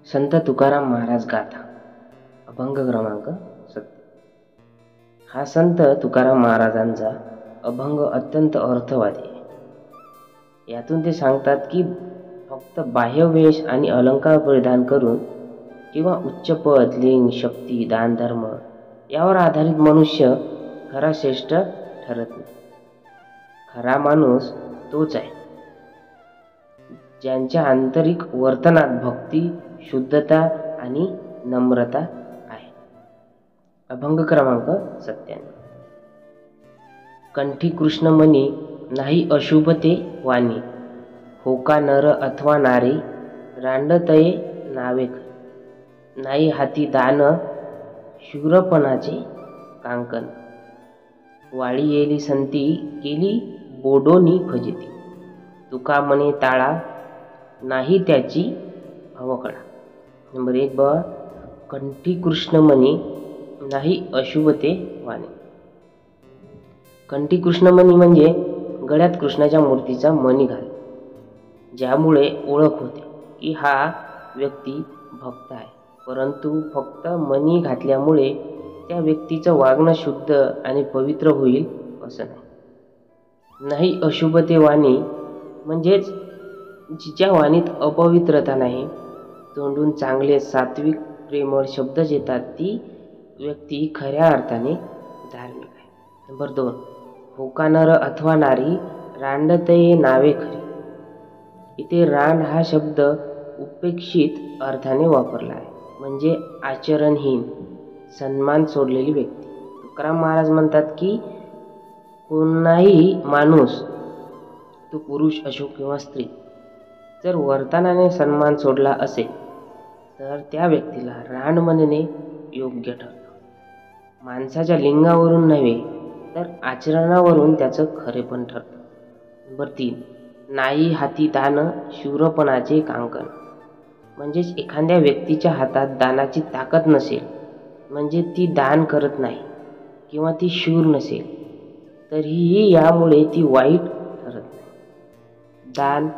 संत तुकाराम महाराज गाथा अभंग क्रमांक 7. हा संत तुकाराम महाराजांचा अभंग अत्यंत अर्थवादी आहे. यातून ते सांगतात की फक्त बाह्य वेश आणि अलंकार परिधान करून किंवा उच्च पद, लिंग, शक्ती, दान, धर्म यावर आधारित मनुष्य खरा श्रेष्ठ ठरत नाही. खरा माणूस तोच आहे ज्यांच्या आंतरिक वर्तनात भक्ती, शुद्धता आणि नम्रता आहे. अभंग क्रमांक 97. कंठी कृष्णमणी नाही अशुभ ते वाणी, होका नर अथवा नारी रांडतये नावे खरी. नाही हाती दान शूरपणाचे कांकन, वाळी येली संती केली बोडोनी फजिती. तुका म्हणे ताळा नाही त्याची अवकळा. नंबर 1 बघा, कंठी कृष्णमणी नाही अशुभ ते वाणी. कंठी कृष्णमणी म्हणजे गळ्यात कृष्णाच्या मूर्तीचा मणी घाल, ज्यामुळे ओळख होते की हा व्यक्ती भक्त आहे. परंतु फक्त मणी घातल्यामुळे त्या व्यक्तीचं वागणं शुद्ध आणि पवित्र होईल असं नाही. नाही अशुभ ते वाणी म्हणजेच जिच्या वाणीत अपवित्रता नाही, तोंडून चांगले सात्विक प्रेमळ शब्द येतात, ती व्यक्ती खऱ्या अर्थाने धार्मिक आहे. नंबर 2, होका नर अथवा नारी रांडतये नावे खरी. इथे रांड हा शब्द उपेक्षित अर्थाने वापरला आहे, म्हणजे आचरणहीन, सन्मान सोडलेली व्यक्ती. तुकाराम महाराज म्हणतात की कोणाही माणूस, तो पुरुष असो किंवा स्त्री, जर वर्तनाने सन्मान सोडला असेल तर त्या व्यक्तीला रांड म्हणणे योग्य ठरतं. माणसाच्या लिंगावरून नव्हे तर आचरणावरून त्याचं खरेपण ठरतं. नंबर 3, नाही हाती दान शूरपणाचे कांकन. म्हणजेच एखाद्या व्यक्तीच्या हातात दानाची ताकद नसेल, म्हणजे ती दान करत नाही किंवा ती शूर नसेल, तरीही यामुळे ती वाईट ठरत नाही. दान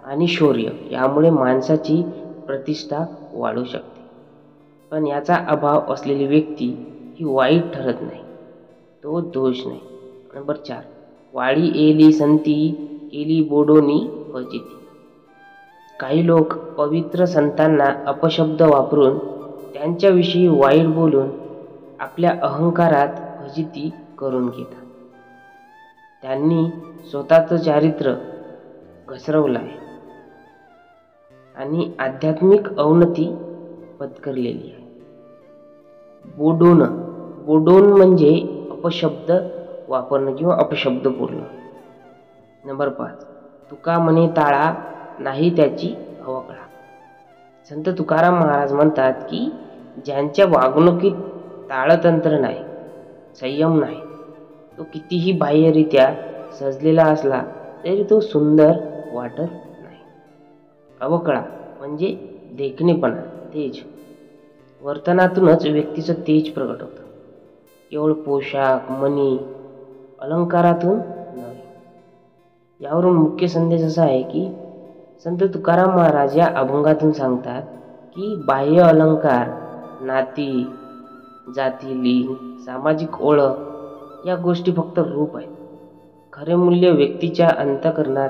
आणि शौर्य यामुळे माणसाची प्रतिष्ठा वाढू शकते, पण याचा अभाव असलेली व्यक्ती ही वाईट ठरत नाही, तो दोष नाही. नंबर 4, वाळी येली संती केली बोडोनी फजिती. काही लोक पवित्र संतांना अपशब्द वापरून त्यांच्याविषयी वाईट बोलून आपल्या अहंकारात फजिती करून घेतात. त्यांनी स्वतःचं चारित्र्य घसरवलं आहे आणि आध्यात्मिक अवनती पत्करलेली आहे. बोडोन म्हणजे अपशब्द वापरणं किंवा अपशब्द बोलणं. नंबर 5, तुका म्हणे ताळा नाही त्याची अवकळा. संत तुकाराम महाराज म्हणतात की ज्यांच्या वागणुकीत ताळतंत्र नाही, संयम नाही, तो कितीही बाह्यरित्या सजलेला असला तरी तो सुंदर वाटत नाही. अवकळा म्हणजे देखणेपणा, तेज. वर्तनातूनच व्यक्तीचं तेज प्रगट होतं, केवळ पोशाख, मणी, अलंकारातून नव्हे. यावरून मुख्य संदेश असा आहे की संत तुकाराम महाराज या अभंगातून सांगतात की बाह्य अलंकार, नाती, जाती, लिंग, सामाजिक ओळख या गोष्टी फक्त रूप आहेत. खरे मूल्य व्यक्तीच्या अंतःकरणात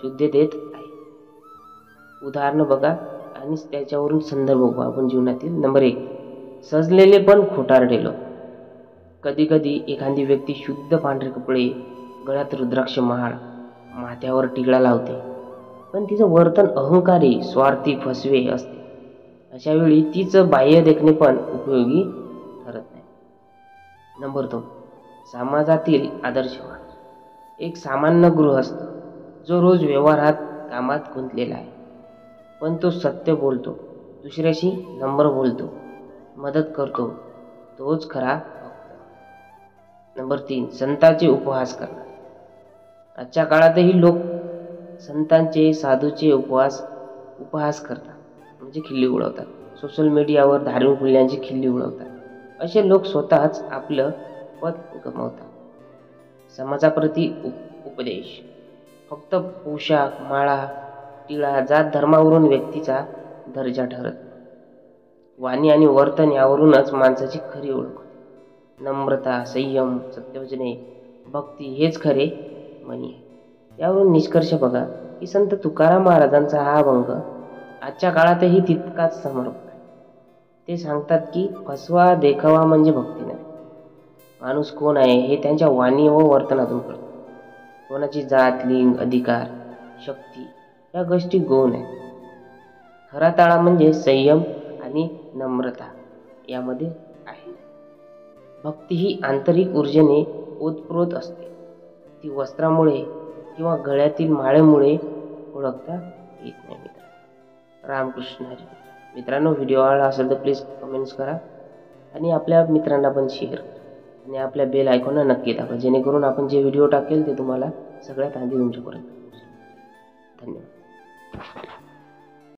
शुद्धतेत आहे. उदाहरण बघा आणि त्याच्यावरून संदर्भ बघू आपण जीवनातील. नंबर 1, सजलेले पण खोटारडे लोक. कधी कधी एखादी व्यक्ती शुद्ध पांढरे कपडे, गळ्यात रुद्राक्ष माळ, माथ्यावर टिकळा लावते, पण तिचं वर्तन अहंकारी, स्वार्थी, फसवे असते. अशा वेळी तिचं बाह्य देखणे पण उपयोगी ठरत नाही. नंबर 2, समाजातील आदर्शवान. एक सामान्य गृहस्थ जो रोज व्यवहारात, कामात गुंतलेला आहे, पण तो सत्य बोलतो, दुसऱ्याशी नम्र बोलतो, मदत करतो, तोच खरा भक्त. नंबर 3, संतांचे उपहास करणार. आजच्या काळातही लोक संतांचे, साधूचे उपहास करतात, म्हणजे खिल्ली उडवतात. सोशल मीडियावर धार्मिक मूल्यांची खिल्ली उडवतात. असे लोक स्वतःच आपलं पद गमावतात. समाजाप्रती उपदेश. फक्त पोशाख, माळा, टिळा, जात, धर्मावरून व्यक्तीचा दर्जा ठरत नाही. वाणी आणि वर्तन यावरूनच माणसाची खरी ओळख होते. नम्रता, संयम, सत्यवचने, भक्ती हेच खरे मनी आहे. यावरून निष्कर्ष बघा की संत तुकाराम महाराजांचा हा अभंग आजच्या काळातही तितकाच समर्पक आहे. ते सांगतात की फसवा देखावा म्हणजे भक्ती नाही. माणूस कोण आहे हे त्यांच्या वाणी व वर्तनातून कळतं. कोणाची जात, लिंग, अधिकार, शक्ती या गोष्टी गौण आहेत. खरा ताळा म्हणजे संयम आणि नम्रता यामध्ये आहे. भक्ती ही आंतरिक ऊर्जेने ओतप्रोत असते. ती वस्त्रामुळे किंवा गळ्यातील माळेमुळे ओळखता येत नाही. रामकृष्ण हरी. मित्रांनो, व्हिडिओ आवडला असेल तर प्लीज कमेंट्स करा आणि आपल्या मित्रांना पण शेअर करा आणि आपल्या बेल आयकॉनला नक्की दाबा, जेणेकरून आपण जे व्हिडिओ टाकेल ते तुम्हाला सगळ्यात आधी तुमच्यापर्यंत पोहोचेल. धन्यवाद.